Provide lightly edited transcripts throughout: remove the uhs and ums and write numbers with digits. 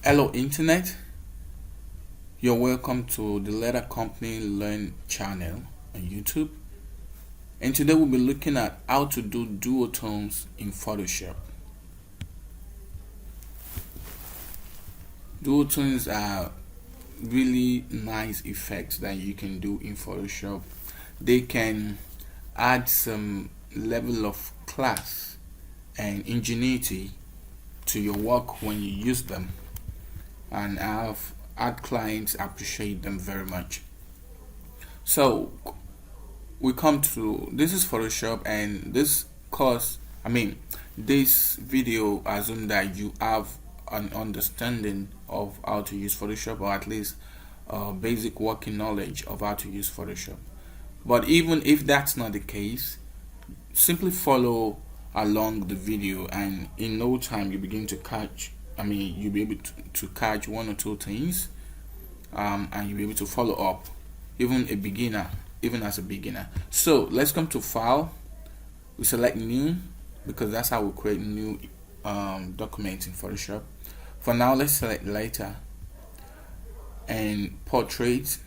Hello Internet, you're welcome to the TLC Learn channel on YouTube, and today we'll be looking at how to do duotones in Photoshop. Duotones are really nice effects that you can do in Photoshop. They can add some level of class and ingenuity to your work when you use them, and our clients appreciate them very much. So we come to this is Photoshop, and this video assume that you have an understanding of how to use Photoshop, or at least basic working knowledge of how to use Photoshop. But even if that's not the case, simply follow along the video, and in no time you begin to you'll be able to catch one or two things, and you'll be able to follow up, even as a beginner. So let's come to File. We select New, because that's how we create new documents in Photoshop. For now, let's select Lighter and Portrait.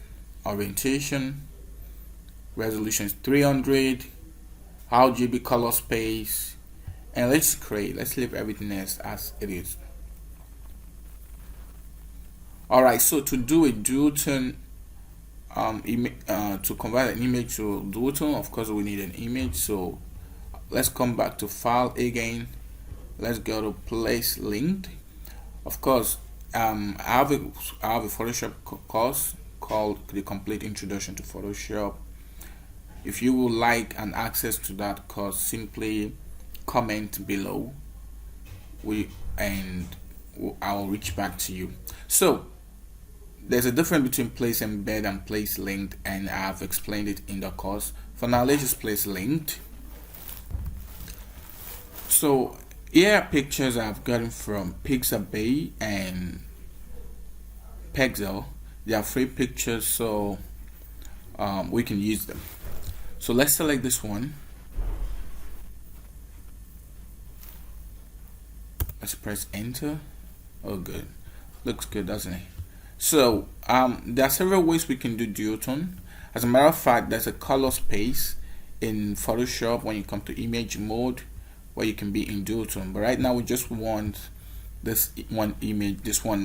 Orientation, resolution is 300, RGB color space, and let's leave everything else as it is. Alright, so to do a duotone, to convert an image to duotone, of course we need an image. So let's come back to File again. Let's go to Place Linked. Of course, I have a Photoshop course called The Complete Introduction to Photoshop. If you would like an access to that course, simply comment below. I'll reach back to you. So there's a difference between place embed and place linked, and I've explained it in the course. For now, let's just place linked. So here are pictures I've gotten from Pixabay and Pexel. They are free pictures, so we can use them. So let's select this one. Let's press enter. Oh, good. Looks good, doesn't it? So there are several ways we can do duotone. As a matter of fact, there's a color space in Photoshop when you come to image mode where you can be in duotone, but right now we just want this one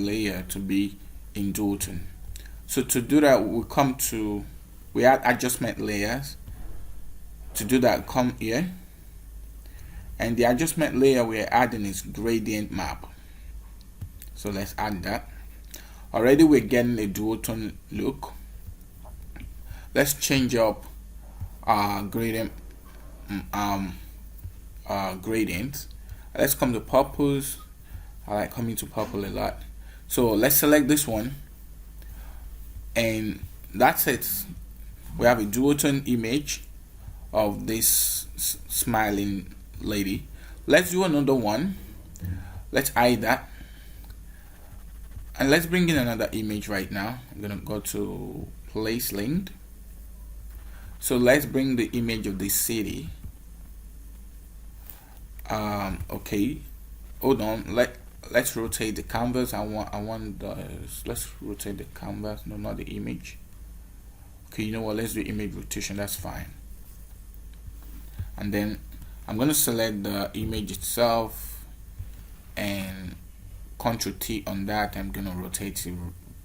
layer to be in duotone. So to do that, we add adjustment layers. To do that, come here, and the adjustment layer we're adding is gradient map. So let's add that. Already we're getting a duotone look. Let's change up our gradient. Let's come to purples. I like coming to purple a lot. So let's select this one, and that's it. We have a duotone image of this smiling lady. Let's do another one. Let's hide that, and let's bring in another image right now. I'm gonna go to Place Linked. So let's bring the image of this city. Okay, hold on. Let's rotate the canvas. Let's rotate the canvas. No, not the image. Okay, you know what? Let's do image rotation. That's fine. And then I'm going to select the image itself and Ctrl T on that. I'm going to rotate it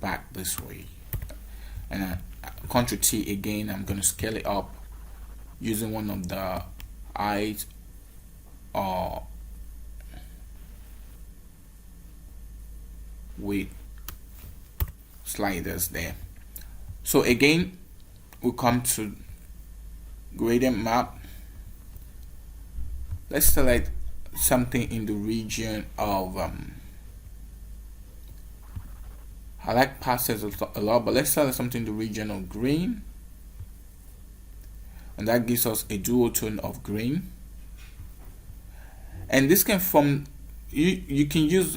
back this way, and Ctrl T again. I'm going to scale it up using one of the height or width sliders there. So again, we come to gradient map. Let's select something in the region of I like pastels a lot, but let's select something in the region of green, and that gives us a duotone of green. And this can form, you can use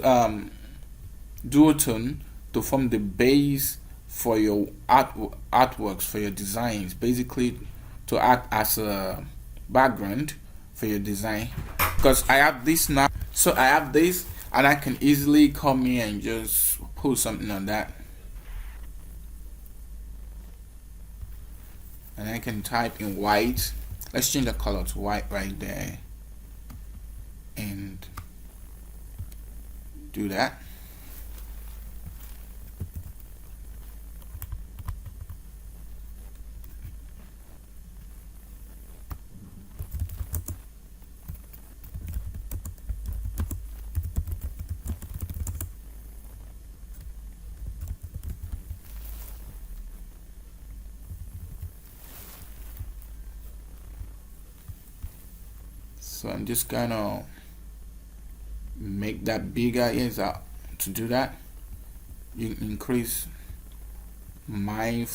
duotone to form the base for your artworks, for your designs, basically to act as a background for your design. Because I have this now, so I have this, and I can easily come here and just put something on that, and I can type in white. Let's change the color to white right there and do that. So I'm just gonna make that bigger. To do that, you increase my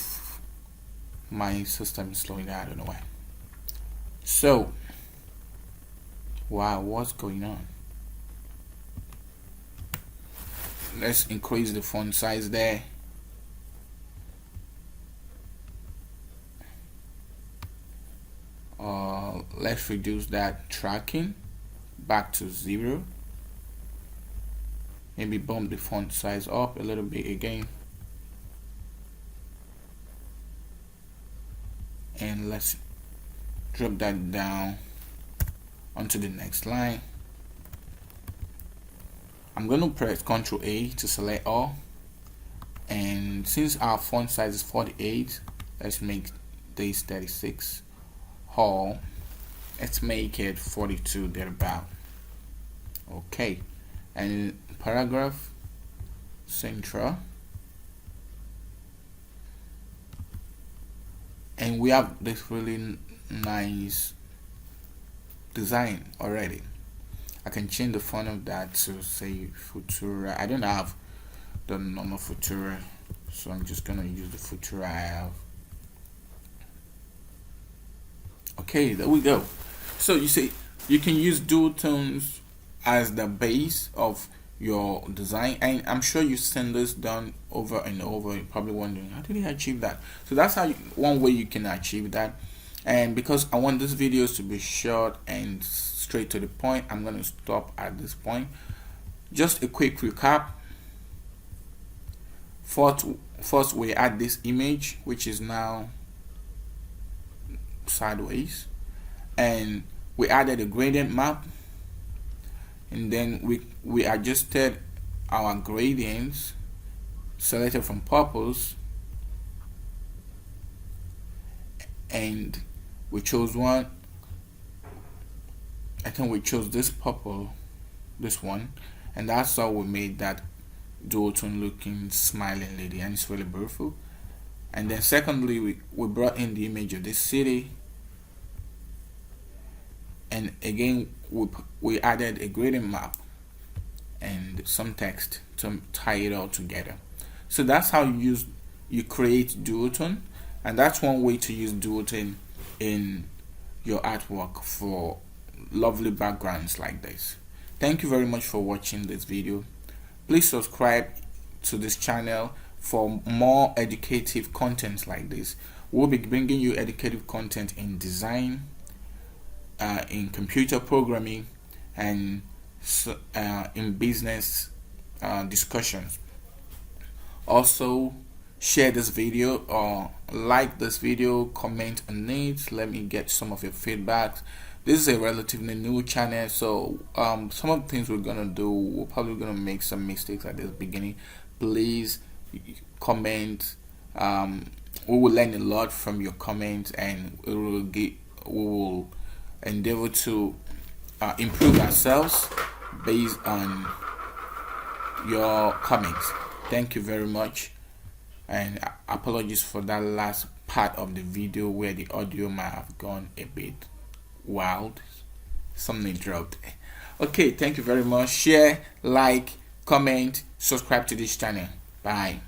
system is slowing down. I don't know why. So wow, what's going on? Let's increase the font size there. Let's reduce that tracking back to 0. Maybe bump the font size up a little bit again, and let's drop that down onto the next line. I'm going to press Ctrl A to select all, and since our font size is 48, let's make this 36, or let's make it 42 thereabout. Okay, and paragraph central, and we have this really nice design already. I can change the font of that to say Futura. I don't have the normal Futura, so I'm just gonna use the Futura I have. Okay, there we go. So you see, you can use Duotones as the base of your design, and I'm sure you send this down over and over. You're probably wondering, how did he achieve that? So that's one way you can achieve that. And because I want these videos to be short and straight to the point, I'm going to stop at this point. Just a quick recap. First we add this image, which is now sideways, and we added a gradient map, and then we adjusted our gradients, selected from purples, and we chose one. I think we chose this purple, this one, and that's how we made that Duotone looking smiling lady, and it's really beautiful. And then secondly, we brought in the image of this city, and again we added a gradient map and some text to tie it all together. So that's how you create Duotone, and that's one way to use Duotone in your artwork for lovely backgrounds like this. Thank you very much for watching this video. Please subscribe to this channel for more educative content like this. We'll be bringing you educative content in design, in computer programming, and in business discussions. Also, share this video or like this video, comment on it. Let me get some of your feedback. This is a relatively new channel, so some of the things we're gonna do, we're probably gonna make some mistakes at the beginning. Please comment. We will learn a lot from your comments, and we will endeavor to improve ourselves based on your comments. Thank you very much, and apologies for that last part of the video where the audio might have gone a bit wild. Something dropped. Okay, thank you very much. Share, like, comment, subscribe to this channel. Bye.